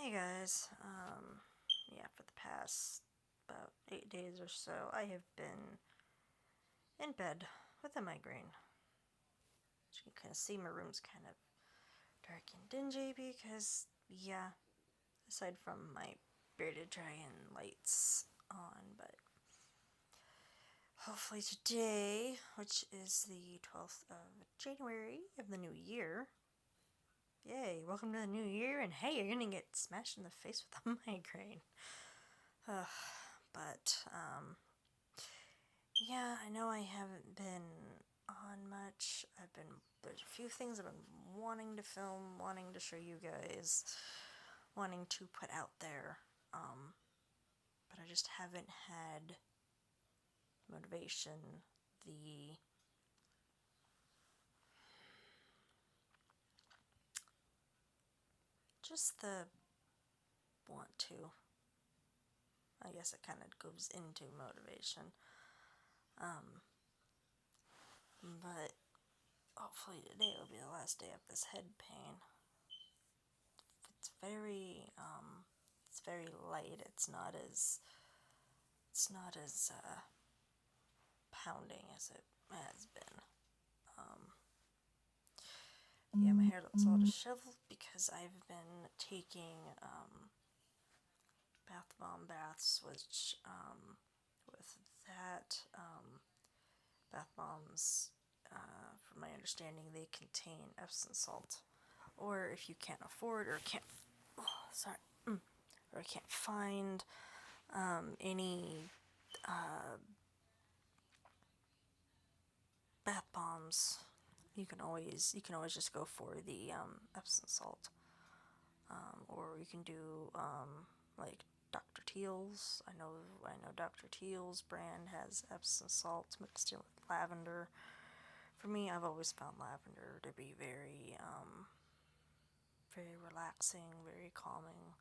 Hey guys, yeah, for the past about 8 days or so, I have been in bed with a migraine. As you can kind of see, my room's kind of dark and dingy because, yeah, aside from my bearded dragon lights on, but hopefully today, which is the 12th of January of the new year, yay, welcome to the new year, and hey, you're gonna get smashed in the face with a migraine. But, yeah, I know I haven't been on much. There's a few things I've been wanting to film, wanting to show you guys, wanting to put out there, but I just haven't had motivation, the want to. I guess it kind of goes into motivation. But hopefully today will be the last day of this head pain. It's very light. It's not as pounding as it has been. Yeah, my hair looks all disheveled because I've been taking bath bomb baths, which with that bath bombs, from my understanding, they contain Epsom salt. Or if you can't afford or can't, oh, sorry, or can't find any bath bombs, you can always just go for the Epsom salt, or you can do like Dr. Teal's. I know Dr. Teal's brand has Epsom salt mixed in with lavender. For me, I've always found lavender to be very relaxing, very calming.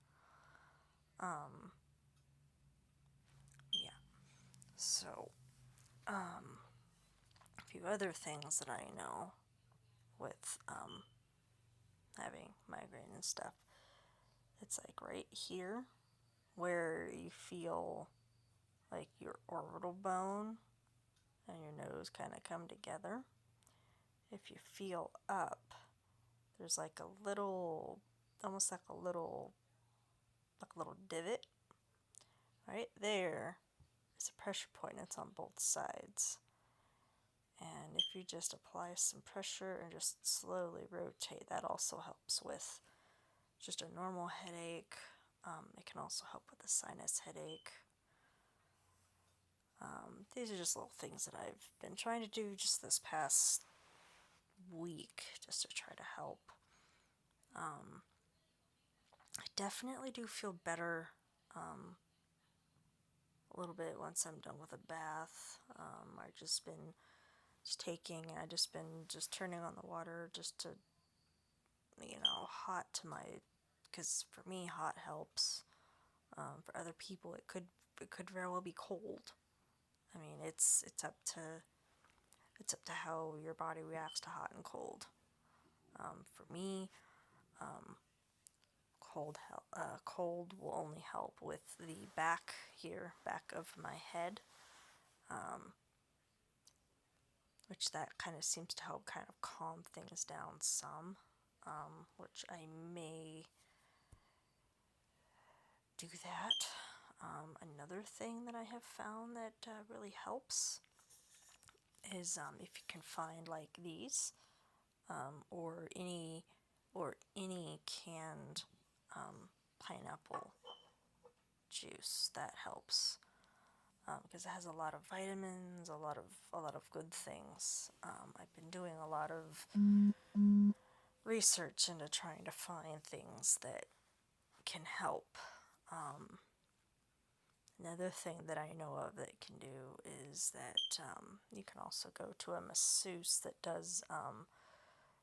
Yeah. So, a few other things that I know with having migraine and stuff. It's like right here where you feel like your orbital bone and your nose kind of come together. If you feel up, there's like a little, almost like a little divot. Right there is a pressure point. It's on both sides. And if you just apply some pressure and just slowly rotate, that also helps with just a normal headache. It can also help with a sinus headache. These are just little things that I've been trying to do just this past week just to try to help. I definitely do feel better a little bit once I'm done with a bath. I've just been I just been turning on the water just to, hot to my, because for me hot helps. For other people it could very well be cold. I mean, it's up to how your body reacts to hot and cold. For me, cold will only help with the back here, back of my head, which that kind of seems to help kind of calm things down some, which I may do that. Another thing that I have found that really helps is if you can find like these, or any canned pineapple juice, that helps, because it has a lot of vitamins, a lot of good things. I've been doing a lot of research into trying to find things that can help. Another thing that I know of that it can do is that you can also go to a masseuse that does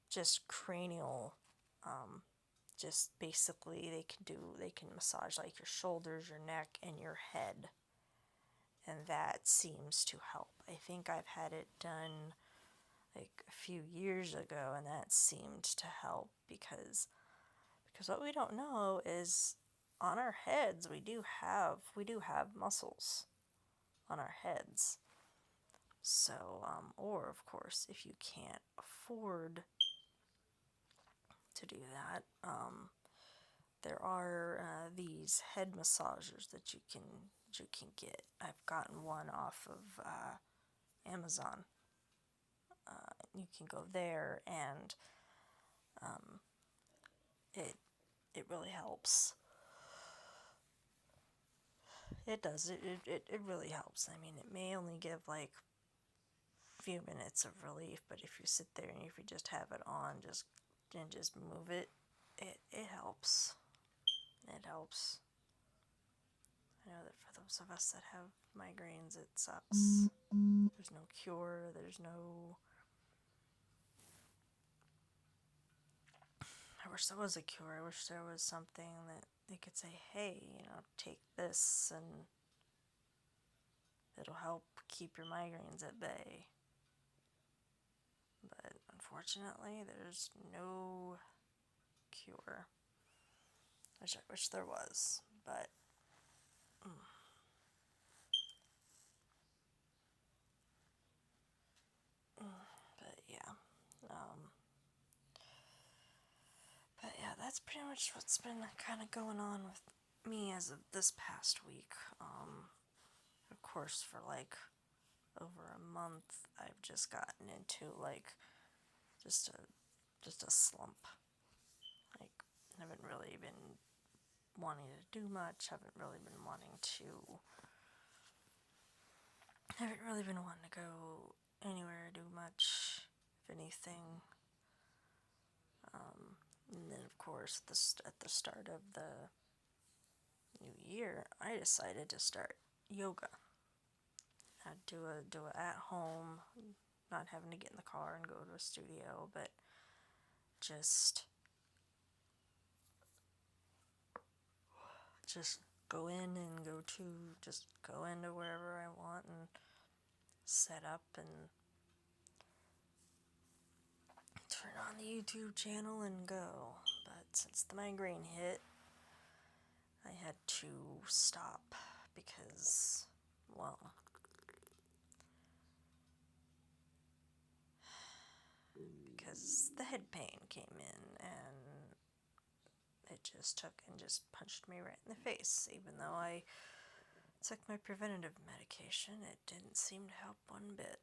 just cranial, just basically they can massage like your shoulders, your neck, and your head, and that seems to help. I think I've had it done like a few years ago, and that seemed to help because what we don't know is on our heads, we do have muscles on our heads. So, or of course, if you can't afford to do that, there are these head massagers that you can get. I've gotten one off of Amazon. You can go there, and it really helps. It does. It really helps. I mean, it may only give like few minutes of relief, but if you sit there and if you just have it on, just move it, it helps. It helps. I know that for those of us that have migraines, it sucks. There's no cure. There's no. I wish there was a cure. I wish there was something that they could say, hey, take this and it'll help keep your migraines at bay. But unfortunately, there's no cure. I wish there was, but yeah. But yeah, that's pretty much what's been kind of going on with me as of this past week. Of course, for like over a month, I've just gotten into like just a slump. Like, haven't really been wanting to do much. Haven't really been wanting to go anywhere, do much, if anything. And then, of course, at the start of the new year, I decided to start yoga. I'd do a at home, not having to get in the car and go to a studio, but just go in and go into wherever I want and set up and turn on the YouTube channel and go. But since the migraine hit, I had to stop because, well, the head pain came in and it just took and just punched me right in the face. Even though I took my preventative medication, it didn't seem to help one bit.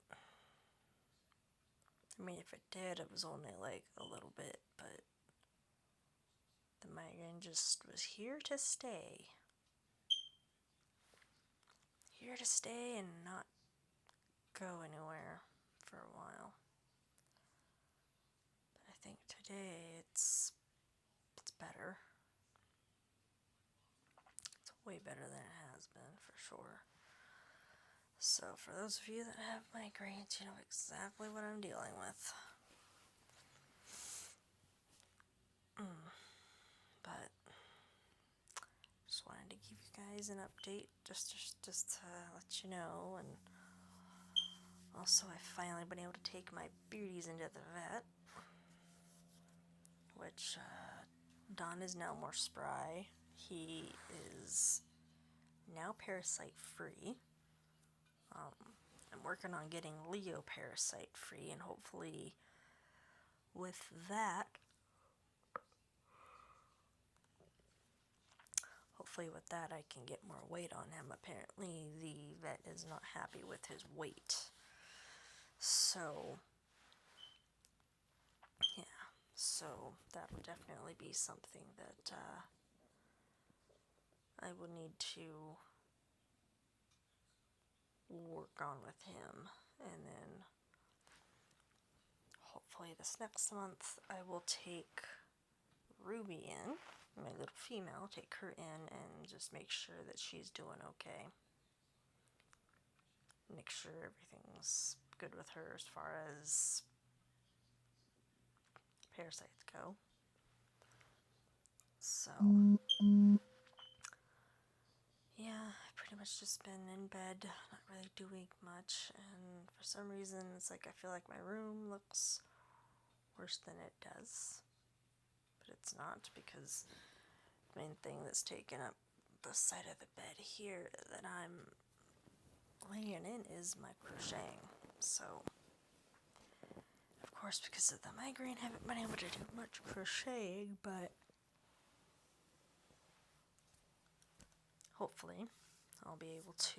I mean, if it did, it was only like a little bit, but the migraine just was here to stay. Here to stay and not go anywhere for a while. But I think today it's better. It's way better than it has been, for sure. So for those of you that have migraines, you know exactly what I'm dealing with. But just wanted to give you guys an update, just to let you know. And also, I've finally been able to take my beauties into the vet, which Don is now more spry. He is now parasite free. I'm working on getting Leo parasite free, and hopefully with that, I can get more weight on him. Apparently the vet is not happy with his weight. So yeah, so that would definitely be something that I would need to work on with him. And then hopefully this next month I will take Ruby in, my little female, take her in and just make sure that she's doing okay. Make sure everything's good with her as far as parasites go. So yeah, I've pretty much just been in bed, not really doing much, and for some reason it's like I feel like my room looks worse than it does. But it's not, because main thing that's taking up the side of the bed here that I'm laying in is my crocheting. So, of course, because of the migraine, I haven't been able to do much crocheting, but hopefully I'll be able to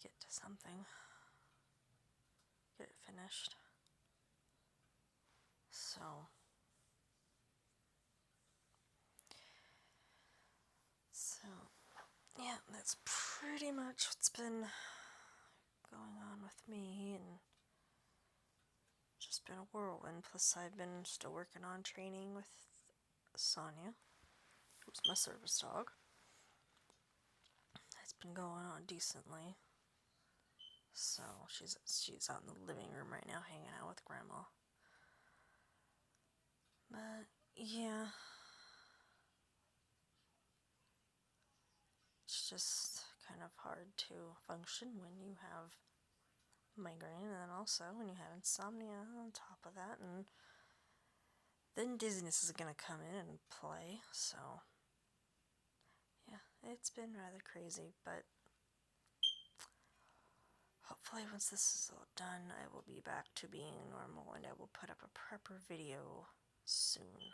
get to something, get it finished. So yeah, that's pretty much what's been going on with me, and just been a whirlwind. Plus I've been still working on training with Sonia, who's my service dog. It's been going on decently. So she's out in the living room right now hanging out with Grandma. But yeah, it's just kind of hard to function when you have migraine, and then also when you have insomnia on top of that, and then dizziness is gonna come in and play. So yeah, it's been rather crazy, but hopefully once this is all done, I will be back to being normal, and I will put up a prepper video soon.